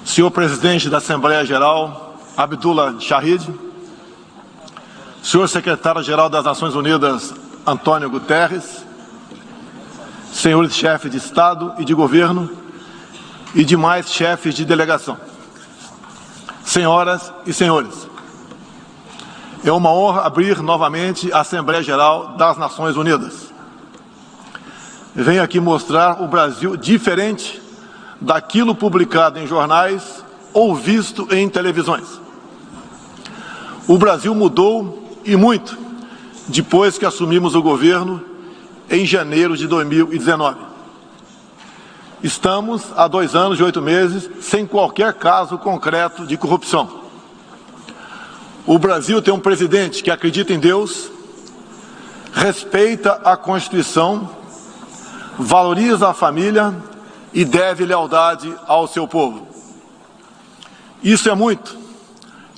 Senhor Presidente da Assembleia Geral, Abdullah Shahid, Senhor Secretário-Geral das Nações Unidas, Antônio Guterres, senhores chefes de Estado e de Governo e demais chefes de delegação, senhoras e senhores, é uma honra abrir novamente a Assembleia Geral das Nações Unidas. Venho aqui mostrar o Brasil diferente daquilo publicado em jornais ou visto em televisões. O Brasil mudou e muito depois que assumimos o governo em janeiro de 2019. Estamos há 2 anos e 8 meses sem qualquer caso concreto de corrupção. O Brasil tem um presidente que acredita em Deus, respeita a Constituição, valoriza a família e deve lealdade ao seu povo. Isso é muito.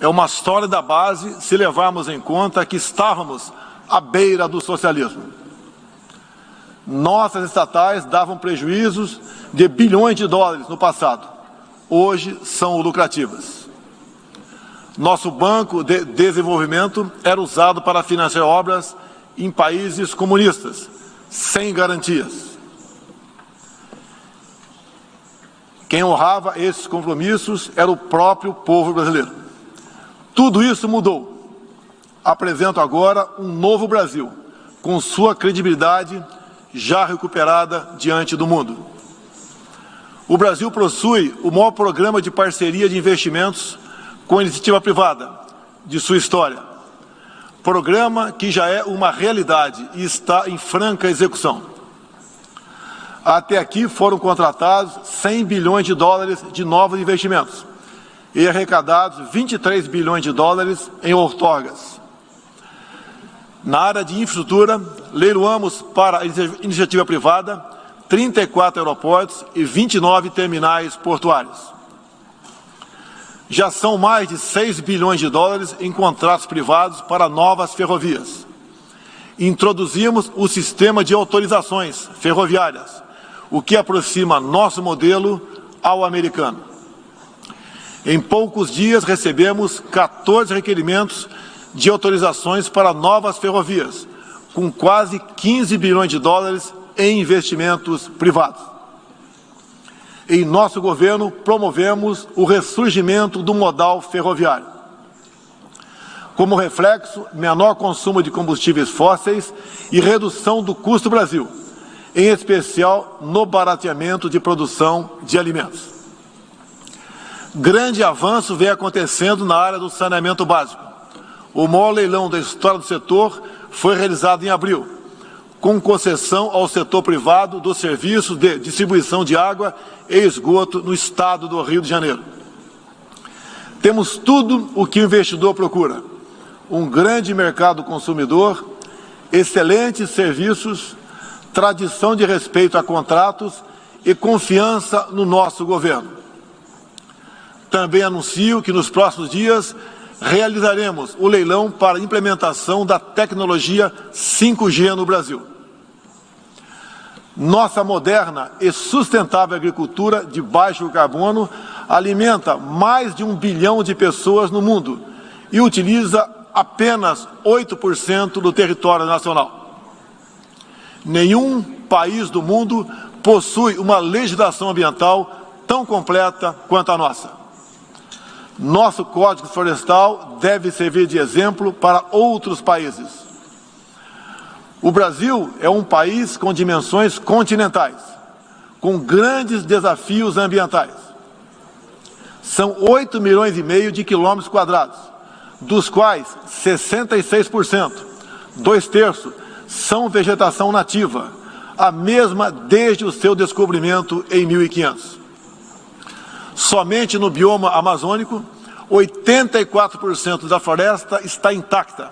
É uma sólida base se levarmos em conta que estávamos à beira do socialismo. Nossas estatais davam prejuízos de bilhões de dólares no passado. Hoje são lucrativas. Nosso Banco de Desenvolvimento era usado para financiar obras em países comunistas, sem garantias. Quem honrava esses compromissos era o próprio povo brasileiro. Tudo isso mudou. Apresento agora um novo Brasil, com sua credibilidade já recuperada diante do mundo. O Brasil possui o maior programa de parceria de investimentos com a iniciativa privada de sua história. Programa que já é uma realidade e está em franca execução. Até aqui foram contratados 100 bilhões de dólares de novos investimentos e arrecadados 23 bilhões de dólares em outorgas. Na área de infraestrutura, leiloamos para a iniciativa privada 34 aeroportos e 29 terminais portuários. Já são mais de 6 bilhões de dólares em contratos privados para novas ferrovias. Introduzimos o sistema de autorizações ferroviárias, o que aproxima nosso modelo ao americano. Em poucos dias recebemos 14 requerimentos de autorizações para novas ferrovias, com quase 15 bilhões de dólares em investimentos privados. Em nosso governo, promovemos o ressurgimento do modal ferroviário. Como reflexo, menor consumo de combustíveis fósseis e redução do custo do Brasil, em especial no barateamento de produção de alimentos. Grande avanço vem acontecendo na área do saneamento básico. O maior leilão da história do setor foi realizado em abril, com concessão ao setor privado dos serviços de distribuição de água e esgoto no estado do Rio de Janeiro. Temos tudo o que o investidor procura: um grande mercado consumidor, excelentes serviços, tradição de respeito a contratos e confiança no nosso governo. Também anuncio que nos próximos dias realizaremos o leilão para a implementação da tecnologia 5G no Brasil. Nossa moderna e sustentável agricultura de baixo carbono alimenta mais de 1 bilhão de pessoas no mundo e utiliza apenas 8% do território nacional. Nenhum país do mundo possui uma legislação ambiental tão completa quanto a nossa. Nosso Código Florestal deve servir de exemplo para outros países. O Brasil é um país com dimensões continentais, com grandes desafios ambientais. São 8,5 milhões de quilômetros quadrados, dos quais 66%, 2/3, são vegetação nativa, a mesma desde o seu descobrimento em 1500. Somente no bioma amazônico, 84% da floresta está intacta,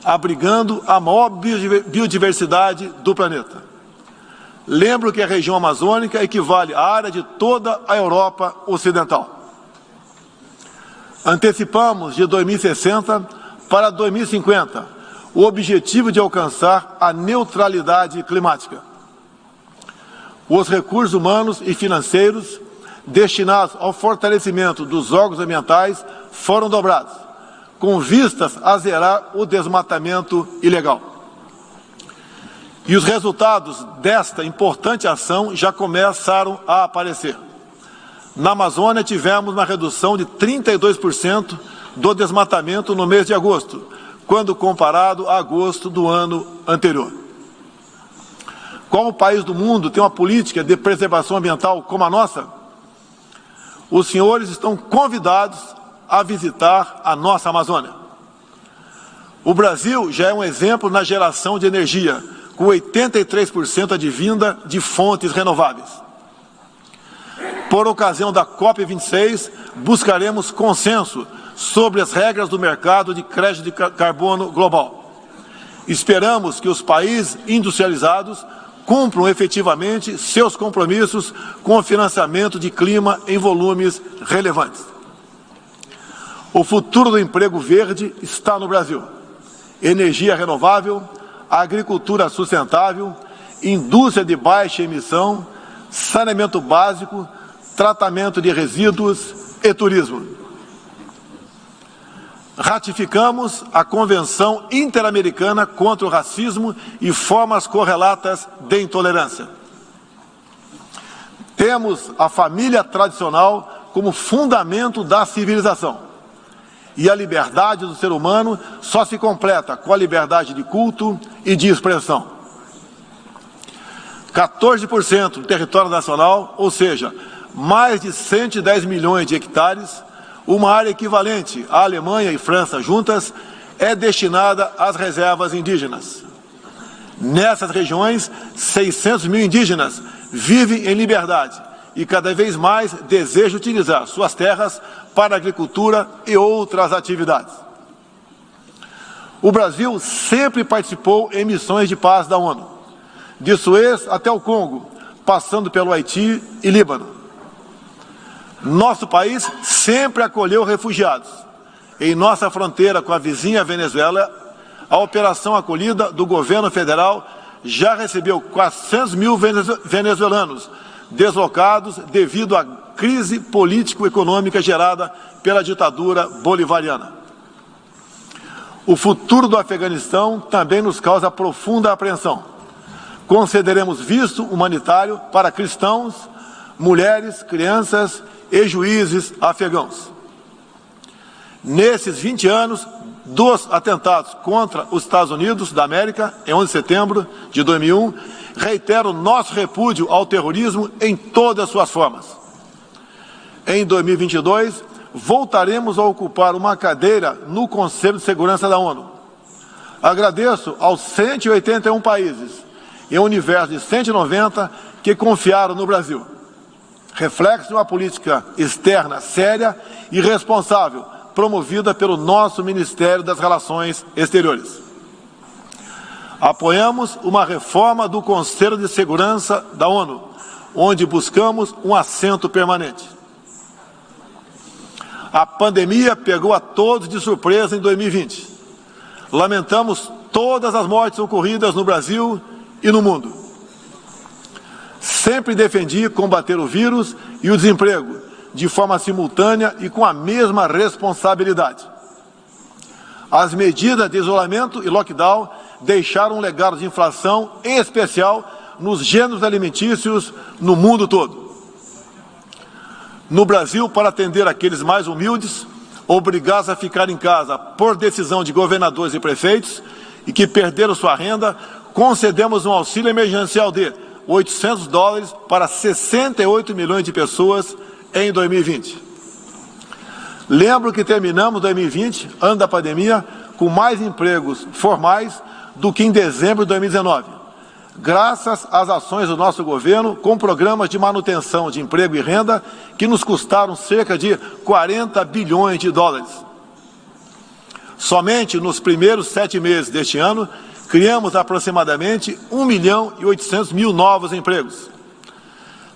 abrigando a maior biodiversidade do planeta. Lembro que a região amazônica equivale à área de toda a Europa Ocidental. Antecipamos de 2060 para 2050 o objetivo de alcançar a neutralidade climática. Os recursos humanos e financeiros destinados ao fortalecimento dos órgãos ambientais foram dobrados, com vistas a zerar o desmatamento ilegal. E os resultados desta importante ação já começaram a aparecer. Na Amazônia, tivemos uma redução de 32% do desmatamento no mês de agosto, quando comparado a agosto do ano anterior. Qual país do mundo tem uma política de preservação ambiental como a nossa? Os senhores estão convidados a visitar a nossa Amazônia. O Brasil já é um exemplo na geração de energia, com 83% advinda de fontes renováveis. Por ocasião da COP26, buscaremos consenso sobre as regras do mercado de crédito de carbono global. Esperamos que os países industrializados cumpram efetivamente seus compromissos com o financiamento de clima em volumes relevantes. O futuro do emprego verde está no Brasil. Energia renovável, agricultura sustentável, indústria de baixa emissão, saneamento básico, tratamento de resíduos e turismo. Ratificamos a Convenção Interamericana contra o Racismo e formas correlatas de intolerância. Temos a família tradicional como fundamento da civilização. E a liberdade do ser humano só se completa com a liberdade de culto e de expressão. 14% do território nacional, ou seja, mais de 110 milhões de hectares, uma área equivalente à Alemanha e França juntas, é destinada às reservas indígenas. Nessas regiões, 600 mil indígenas vivem em liberdade e cada vez mais desejam utilizar suas terras para agricultura e outras atividades. O Brasil sempre participou em missões de paz da ONU, de Suez até o Congo, passando pelo Haiti e Líbano. Nosso país sempre acolheu refugiados. Em nossa fronteira com a vizinha Venezuela, a operação acolhida do governo federal já recebeu 400 mil venezuelanos deslocados devido à crise político-econômica gerada pela ditadura bolivariana. O futuro do Afeganistão também nos causa profunda apreensão. Concederemos visto humanitário para cristãos, mulheres, crianças e juízes afegãos. Nesses 20 anos dos atentados contra os Estados Unidos da América, em 11 de setembro de 2001, reitero nosso repúdio ao terrorismo em todas as suas formas. Em 2022, voltaremos a ocupar uma cadeira no Conselho de Segurança da ONU. Agradeço aos 181 países e um universo de 190 que confiaram no Brasil. Reflexo de uma política externa séria e responsável, promovida pelo nosso Ministério das Relações Exteriores. Apoiamos uma reforma do Conselho de Segurança da ONU, onde buscamos um assento permanente. A pandemia pegou a todos de surpresa em 2020. Lamentamos todas as mortes ocorridas no Brasil e no mundo. Sempre defendi combater o vírus e o desemprego de forma simultânea e com a mesma responsabilidade. As medidas de isolamento e lockdown deixaram um legado de inflação, em especial nos gêneros alimentícios no mundo todo. No Brasil, para atender aqueles mais humildes, obrigados a ficar em casa por decisão de governadores e prefeitos e que perderam sua renda, concedemos um auxílio emergencial de $800 para 68 milhões de pessoas em 2020. Lembro que terminamos 2020, ano da pandemia, com mais empregos formais do que em dezembro de 2019, graças às ações do nosso governo com programas de manutenção de emprego e renda que nos custaram cerca de 40 bilhões de dólares. Somente nos primeiros 7 meses deste ano, criamos aproximadamente 1.800.000 novos empregos.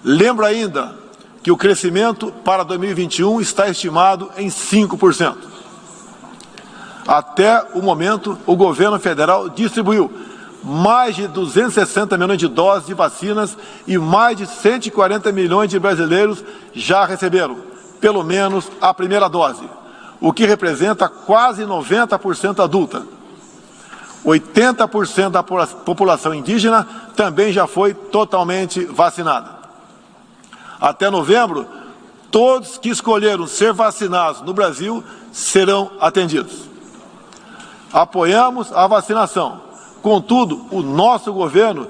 Lembro ainda que o crescimento para 2021 está estimado em 5%. Até o momento, o governo federal distribuiu mais de 260 milhões de doses de vacinas e mais de 140 milhões de brasileiros já receberam, pelo menos, a primeira dose, o que representa quase 90% adulta. 80% da população indígena também já foi totalmente vacinada. Até novembro, todos que escolheram ser vacinados no Brasil serão atendidos. Apoiamos a vacinação. Contudo, o nosso governo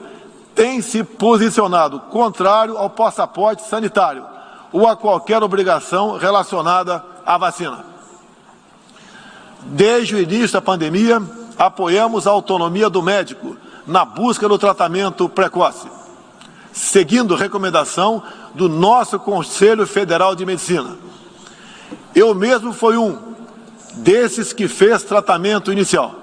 tem se posicionado contrário ao passaporte sanitário ou a qualquer obrigação relacionada à vacina. Desde o início da pandemia, apoiamos a autonomia do médico na busca do tratamento precoce, seguindo recomendação do nosso Conselho Federal de Medicina. Eu mesmo fui um desses que fez tratamento inicial.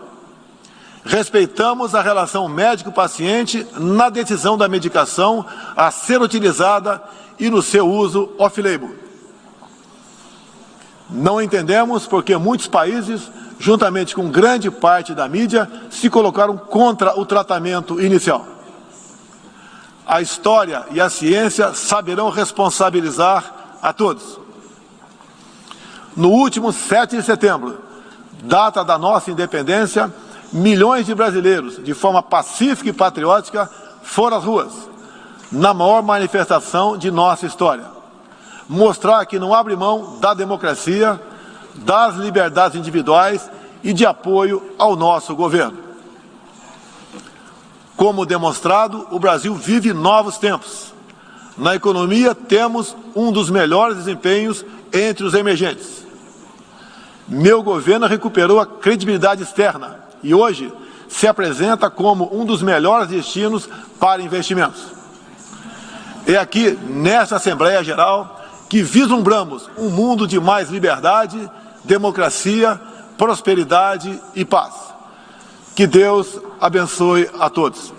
Respeitamos a relação médico-paciente na decisão da medicação a ser utilizada e no seu uso off-label. Não entendemos porque muitos países, juntamente com grande parte da mídia, se colocaram contra o tratamento inicial. A história e a ciência saberão responsabilizar a todos. No último 7 de setembro, data da nossa independência, milhões de brasileiros, de forma pacífica e patriótica, foram às ruas, na maior manifestação de nossa história. Mostrar que não abre mão da democracia, das liberdades individuais e de apoio ao nosso governo. Como demonstrado, o Brasil vive novos tempos. Na economia, temos um dos melhores desempenhos entre os emergentes. Meu governo recuperou a credibilidade externa e hoje se apresenta como um dos melhores destinos para investimentos. É aqui, nesta Assembleia Geral, que vislumbramos um mundo de mais liberdade, democracia, prosperidade e paz. Que Deus abençoe a todos.